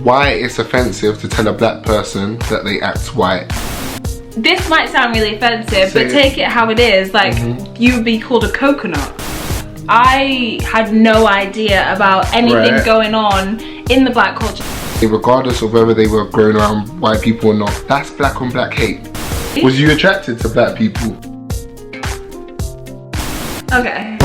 why it's offensive to tell a black person that they act white. This might sound really offensive, but take it how it is. Like, you would be called a coconut. I had no idea about anything going on in the black culture. Regardless of whether they were growing around white people or not, that's black on black hate. Was you attracted to black people? Okay.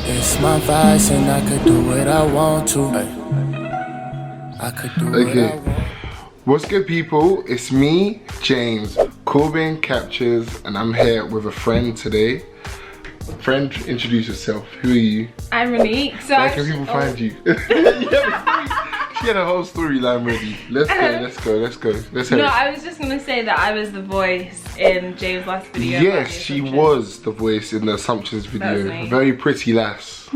It's my vice and I could do what I want to. I could do what I want. What's good, people? It's me, James, Corbin Captures, and I'm here with a friend today. Friend, introduce yourself. Who are you? I'm Renique. So where can people find you? She had a whole storyline ready. Let's go. Let's hear it. I was just gonna say that I was the voice in James' last video. Yes, she was the voice in the Assumptions video. Very pretty lass.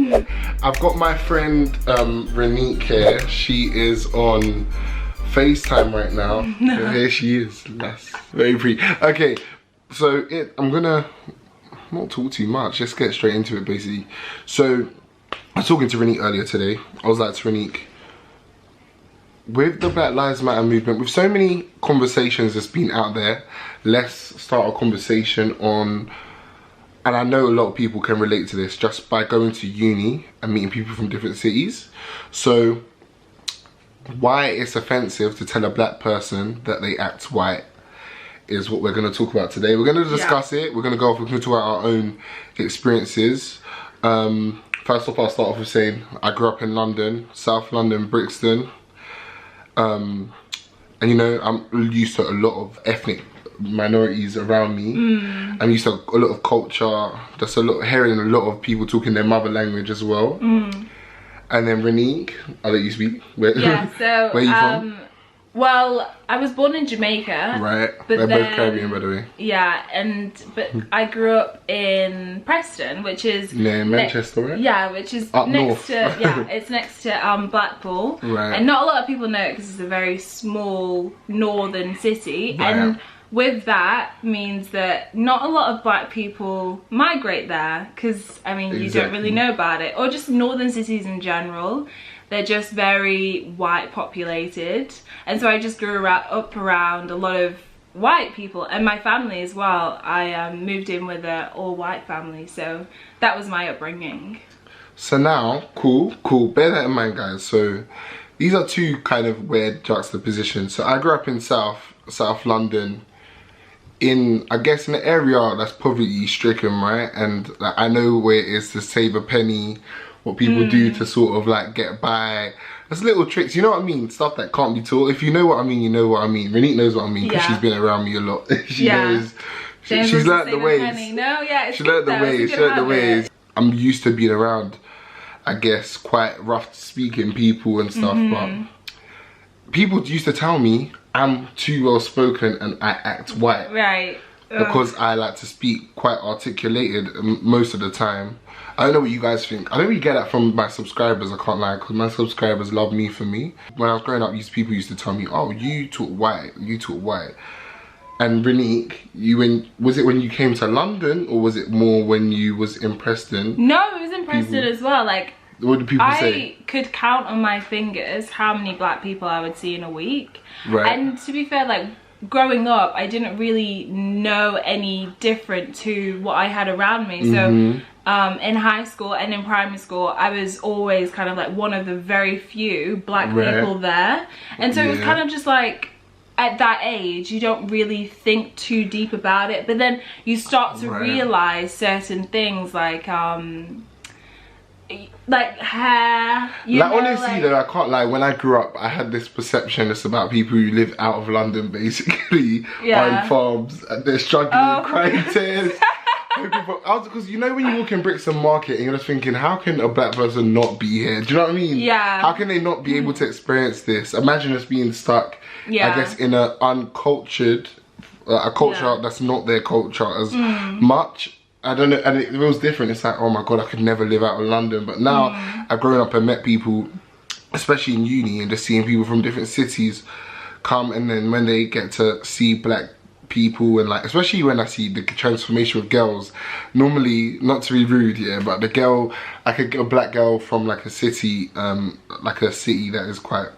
I've got my friend Renique here. She is on FaceTime right now. Here she is, lass. Very pretty. Okay, so I'm gonna not talk too much. Let's get straight into it, basically. So I was talking to Renique earlier today. I was like to Renique, with the Black Lives Matter movement, with so many conversations that's been out there, let's start a conversation on, and I know a lot of people can relate to this just by going to uni and meeting people from different cities. So why it's offensive to tell a black person that they act white is what we're going to talk about today. We're going to discuss it. We're going to go off, we're going to talk about our own experiences. First off, I'll start off with saying I grew up in London, South London, Brixton. And you know, I'm used to a lot of ethnic minorities around me. I'm used to a lot of culture, just hearing a lot of people talking their mother language as well. And then Renique, I'll let you speak. Where are you from? Well, I was born in Jamaica. Right, we're both Caribbean, by the way. Yeah, but I grew up in Preston, which is near Manchester, right? Yeah, which is up next north. to it's next to Blackpool. Right. And not a lot of people know it because it's a very small northern city. Right. And with that means that not a lot of black people migrate there because, I mean, you don't really know about it. Or just northern cities in general. They're just very white populated. And so I just grew up around a lot of white people and my family as well. I moved in with an all white family, so that was my upbringing. So now, cool, bear that in mind, guys. So these are two kind of weird juxtapositions. So I grew up in South London, I guess in an area that's poverty stricken, right? And like, I know where it is to save a penny, what people do to sort of like get by. There's little tricks, you know what I mean? Stuff that can't be taught. If you know what I mean, you know what I mean. Renique knows what I mean because she's been around me a lot. She knows. She's learnt the ways. She learnt the ways. I'm used to being around, I guess, quite rough speaking people and stuff, but people used to tell me I'm too well spoken and I act white. Right. Because I like to speak quite articulated most of the time. I don't know what you guys think. I don't really get that from my subscribers, I can't lie, because my subscribers love me for me. When I was growing up, people used to tell me, oh, you talk white. And Renique, was it when you came to London, or was it more when you was in Preston? No, it was in Preston as well. Like, what do people say? I could count on my fingers how many black people I would see in a week. Right. And to be fair, like, growing up, I didn't really know any different to what I had around me. So in high school and in primary school, I was always kind of like one of the very few black people there. And so it was kind of just like, at that age, you don't really think too deep about it. But then you start to realize certain things like hair, honestly though, I can't lie, when I grew up I had this perception it's about people who live out of London basically, buying farms and they're struggling, crying tears. Because you know when you walk in Brixton Market and you're just thinking, how can a black person not be here? Do you know what I mean? Yeah. How can they not be able to experience this? Imagine us being stuck, I guess, in an uncultured, a culture that's not their culture as much. I don't know, and it was different. It's like, oh my God, I could never live out of London. But now I've grown up and met people, especially in uni, and just seeing people from different cities come, and then when they get to see black people, and like especially when I see the transformation with girls, normally, not to be rude, yeah, but the girl, like a black girl from like a city that is quite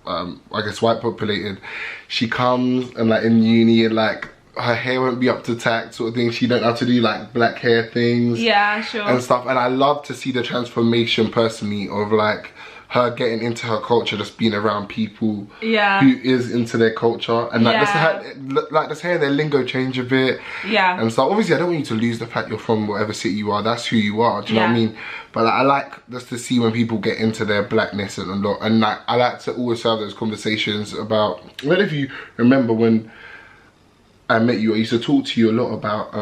I guess white populated, she comes and like in uni and like her hair won't be up to tack sort of thing. She don't have to do like black hair things, yeah, sure, and stuff. And I love to see the transformation personally of like her getting into her culture, just being around people who is into their culture, and like just hearing their lingo change a bit, and so obviously I don't want you to lose the fact you're from whatever city you are. That's who you are. Do you know what I mean? But like, I like just to see when people get into their blackness and a lot, and like I like to always have those conversations about. I don't know if you remember when I met you, I used to talk to you a lot about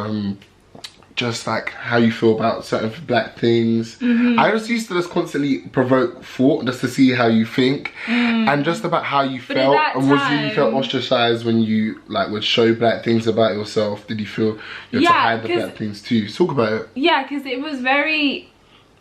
just like how you feel about certain black things. I just used to just constantly provoke thought just to see how you think, and just about how you felt. And you felt ostracized when you like would show black things about yourself? Did you feel you had to hide the black things too? Talk about it. Yeah, because it was very,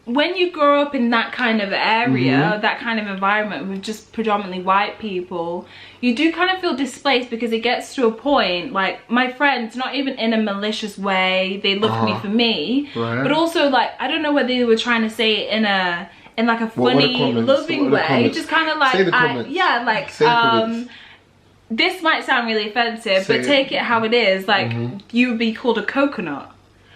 when you grow up in that kind of area, that kind of environment with just predominantly white people, you do kind of feel displaced, because it gets to a point, like my friends, not even in a malicious way, they loved me for me, but also like, I don't know whether they were trying to say it in like a funny, loving way, just kind of like, this might sound really offensive, but take it how it is, like you would be called a coconut,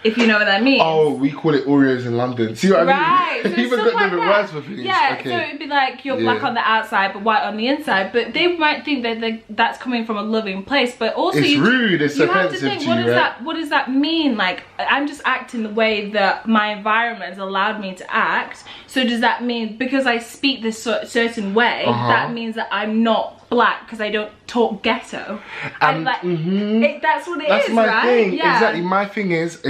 if you know what that means. Oh, we call it Oreos in London. See what I mean? Right. So even got different words for things. Yeah, so it'd be like you're black on the outside but white on the inside. But they might think that that's coming from a loving place, but also it's rude, it's offensive to you, right? What does that mean? Like, I'm just acting the way that my environment has allowed me to act. So does that mean because I speak this certain way, that means that I'm not black because I don't talk ghetto? And like, that's what it is, right? That's my thing. Exactly. My thing is,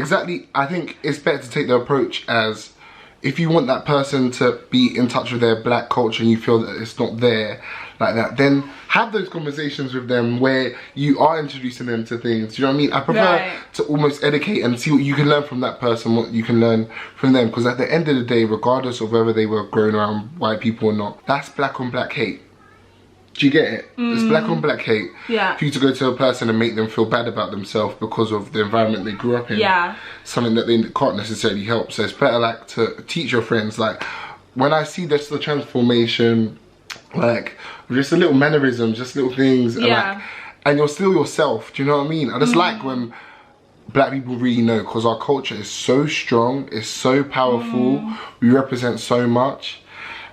I think it's better to take the approach as, if you want that person to be in touch with their black culture and you feel that it's not there like that, then have those conversations with them where you are introducing them to things. Do you know what I mean? I prefer to almost educate and see what you can learn from that person, what you can learn from them, because at the end of the day, regardless of whether they were growing around white people or not, that's black on black hate. Do you get it? It's black on black hate. Yeah. For you to go to a person and make them feel bad about themselves because of the environment they grew up in. Yeah. Something that they can't necessarily help. So it's better like to teach your friends. Like when I see this, the transformation, like just a little mannerism, just little things. And you're still yourself. Do you know what I mean? I just like when black people really know, because our culture is so strong, it's so powerful, we represent so much.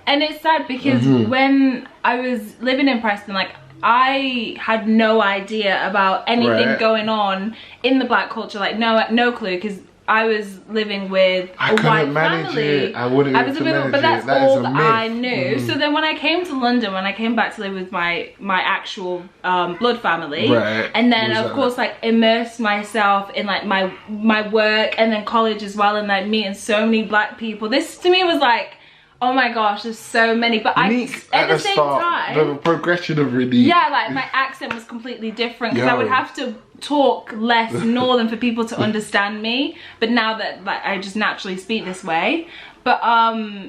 And it's sad because when I was living in Preston, like I had no idea about anything going on in the black culture, like no clue, because I was living with a white family. I wouldn't manage it. But that's all that I knew. So then when I came to London, when I came back to live with my actual blood family, and then of course like immersed myself in like my work and then college as well, and like meeting so many black people, this to me was like, oh my gosh, there's so many. But at the same time, the progression of Renique. Yeah, like my accent was completely different, because I would have to talk less northern for people to understand me. But now that like I just naturally speak this way. But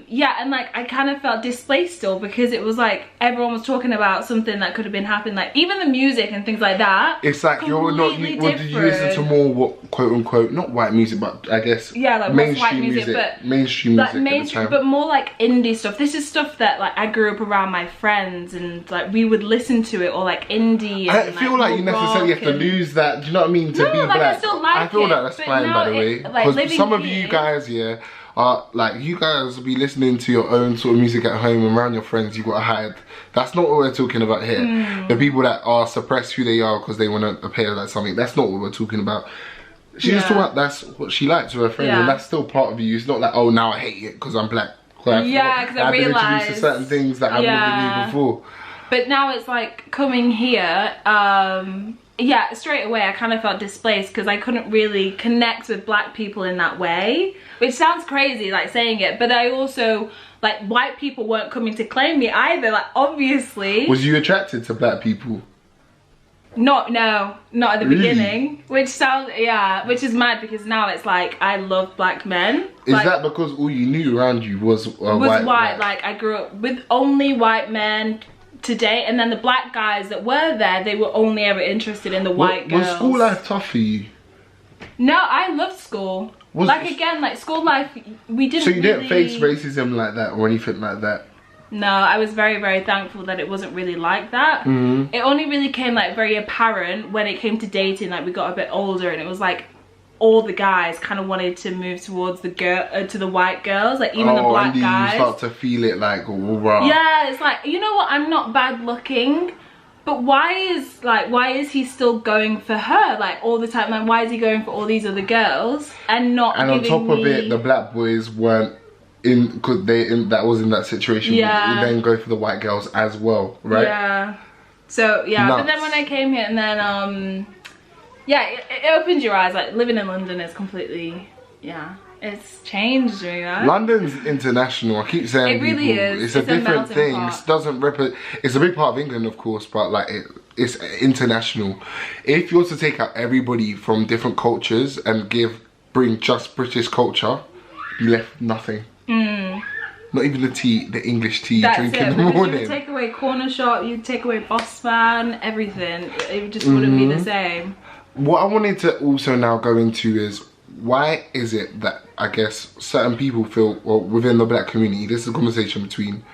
yeah, and like I kind of felt displaced still, because it was like everyone was talking about something that could have been happening, like even the music and things like that. It's like you're not, did you listen to more what quote unquote not white music, but I guess like mainstream white music, but mainstream like music at the time. But more like indie stuff. This is stuff that like I grew up around my friends, and like we would listen to it, or like indie. And, I don't feel like you necessarily have to lose that. Do you know what I mean? To be black. I still like I feel that's fine, by the way. Because some of you guys, like you guys will be listening to your own sort of music at home and around your friends, you gotta hide. That's not what we're talking about here. The people that are suppressed who they are because they want to appear like something, that's not what we're talking about. She's just talking about that's what she likes with her friends, and that's still part of you. It's not like, oh, now I hate it because I'm black. Because I realised I've been introduced to certain things that I wouldn't knew before. But now it's like coming here, yeah, straight away I kind of felt displaced, because I couldn't really connect with black people in that way, which sounds crazy like saying it, but I also, like, white people weren't coming to claim me either, like obviously. Was you attracted to black people? Not at the beginning, which sounds, which is mad, because now it's like I love black men. Is like, that because all you knew around you was white? Like I grew up with only white men, to date. And then the black guys that were there, they were only ever interested in the white girls. Was school life tough for you? No, I loved school. Again, like school life, we didn't. So you didn't face racism like that or anything like that? No, I was very, very thankful that it wasn't really like that. It only really came like very apparent when it came to dating. Like we got a bit older, and it was like all the guys kind of wanted to move towards the to the white girls, like even the black guys. You start to feel it like, raw. Yeah, it's like, you know what? I'm not bad looking, but why is he still going for her like all the time? Like why is he going for all these other girls and not? And on top of it, the black boys weren't. That was in that situation. Yeah. You then go for the white girls as well, right? Yeah. So yeah, Nuts. but then when I came here, and then yeah, it opened your eyes. Like living in London is completely, yeah, it's changed me. Right? London's international. I keep saying it really is. It's a different thing. It doesn't it's a big part of England, of course, but like it's international. If you were to take out everybody from different cultures and bring just British culture, you left nothing. Not even the English tea you drink in the morning. You would take away corner shop, you'd take away boss man, everything. It just wouldn't be the same. What I wanted to also now go into is, why is it that I guess certain people feel, well, within the black community, this is a conversation between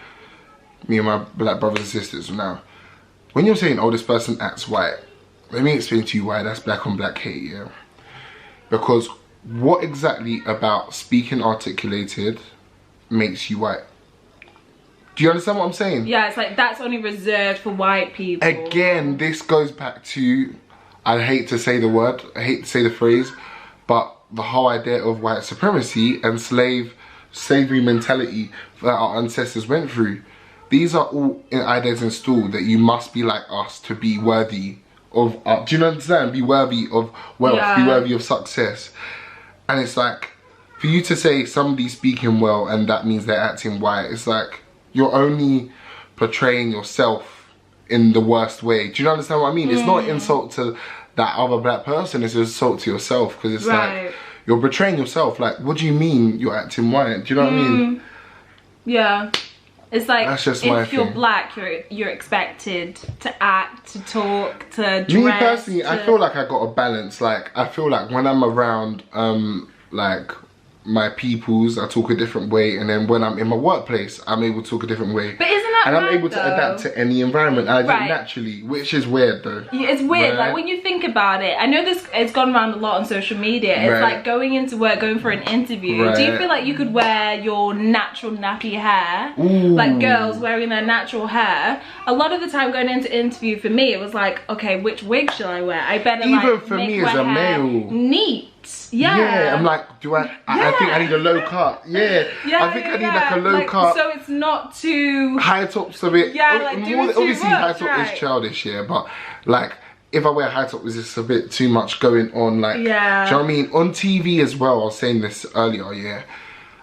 me and my black brothers and sisters now. When you're saying, oh, this person acts white, let me explain to you why that's black on black hate, yeah? Because what exactly about speaking articulated makes you white? Do you understand what I'm saying? Yeah, it's like that's only reserved for white people. Again, this goes back to, I hate to say the word, I hate to say the phrase, but the whole idea of white supremacy and slavery mentality that our ancestors went through. These are all ideas installed that you must be like us to be worthy of, do you understand? Be worthy of wealth, be worthy of success. And it's like, for you to say somebody's speaking well and that means they're acting white, it's like you're only portraying yourself in the worst way. Do you understand what I mean? It's not an insult to that other black person, it's an insult to yourself, because it's like you're betraying yourself. Like, what do you mean you're acting white? Do you know what I mean? Yeah. It's like, that's just if you're black, you're expected to act, to talk, to dress. Me personally, I feel like I got a balance. Like, I feel like when I'm around like my peoples, I talk a different way, and then when I'm in my workplace, I'm able to talk a different way. But isn't that and I'm able though? to adapt to any environment, and I do naturally, which is weird though. Yeah, it's weird, like when you think about it, I know it's gone around a lot on social media, it's like going into work, going for an interview, do you feel like you could wear your natural nappy hair? Like girls wearing their natural hair, a lot of the time going into interview for me, it was like, okay, which wig shall I wear? I better even for me as a male, neat. Yeah, I'm like, I think I need a low cut. I think I need like a low cut. So it's not too high tops a bit. Obviously high top is childish, but like if I wear high top, is just a bit too much going on. Like, do you know what I mean? On TV as well, I was saying this earlier,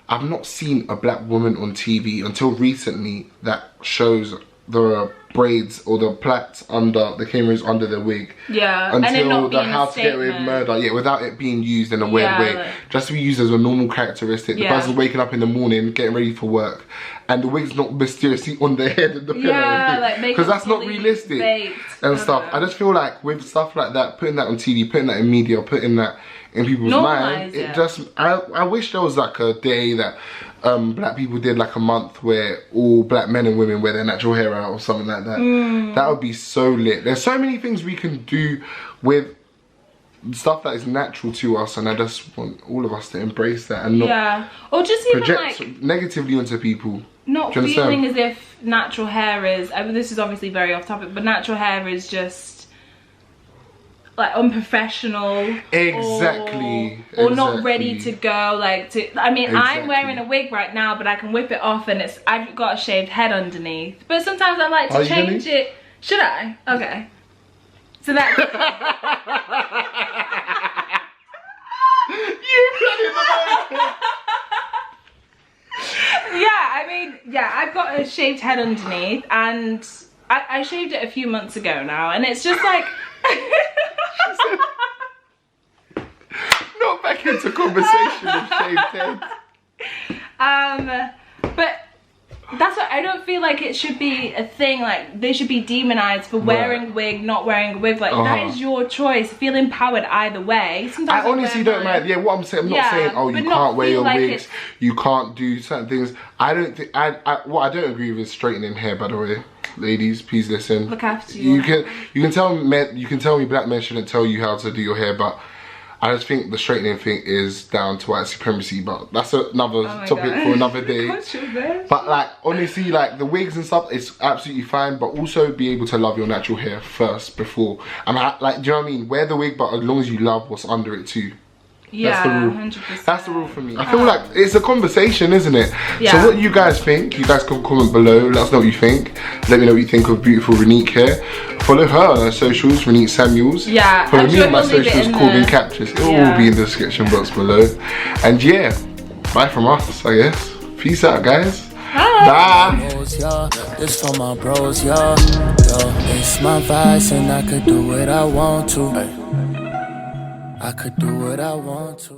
I've not seen a black woman on TV until recently that shows the braids or the plaits under the cameras under the wig, until the How to Get Away with Murder, without it being used in a weird way, like, just to be used as a normal characteristic. The person's waking up in the morning, getting ready for work, and the wig's not mysteriously on their head and the pillow, because that's not realistic and stuff. I just feel like with stuff like that, putting that on TV, putting that in media, putting that in people's minds, it just, I wish there was like a day that black people did like a month where all black men and women wear their natural hair out or something like that. That would be so lit. There's so many things we can do with stuff that is natural to us, and I just want all of us to embrace that and not or just even project like negatively onto people. Not feeling as if natural hair is, I mean, this is obviously very off topic, but natural hair is just like unprofessional, or not ready to go, like I mean, I'm wearing a wig right now, but I can whip it off and I've got a shaved head underneath, but sometimes I like to change it. Should I? Okay, so that I mean, I've got a shaved head underneath, and I shaved it a few months ago now, and it's just like not back into conversation with shaved head. But That's what I don't feel like it should be a thing. Like they should be demonized for wearing a wig, not wearing a wig. Like that is your choice. Feel empowered either way. Sometimes I honestly don't mind. Yeah, what I'm saying, I'm not saying, oh, you can't wear your wigs, you can't do certain things. I don't think. What I don't agree with is straightening hair. By the way, ladies, please listen. Look after you. You can tell me black men shouldn't tell you how to do your hair, but I just think the straightening thing is down to white supremacy, but that's another topic for another day. But like, honestly, like the wigs and stuff, it's absolutely fine, but also be able to love your natural hair first before. And like, do you know what I mean? Wear the wig, but as long as you love what's under it too. Yeah, that's the rule. 100%. That's the rule for me. I feel like it's a conversation, isn't it? Yeah. So what do you guys think? You guys can comment below. Let us know what you think. Let me know what you think of beautiful Renique here. Follow her on her socials, RenequeSamuels. Yeah. Follow me on my socials, Corbin Captures. It will all be in the description box below. And yeah, bye from us, I guess. Peace out, guys. Bye. This for my bros, yo. It's my vice and I could do what I want to. I could do what I want to.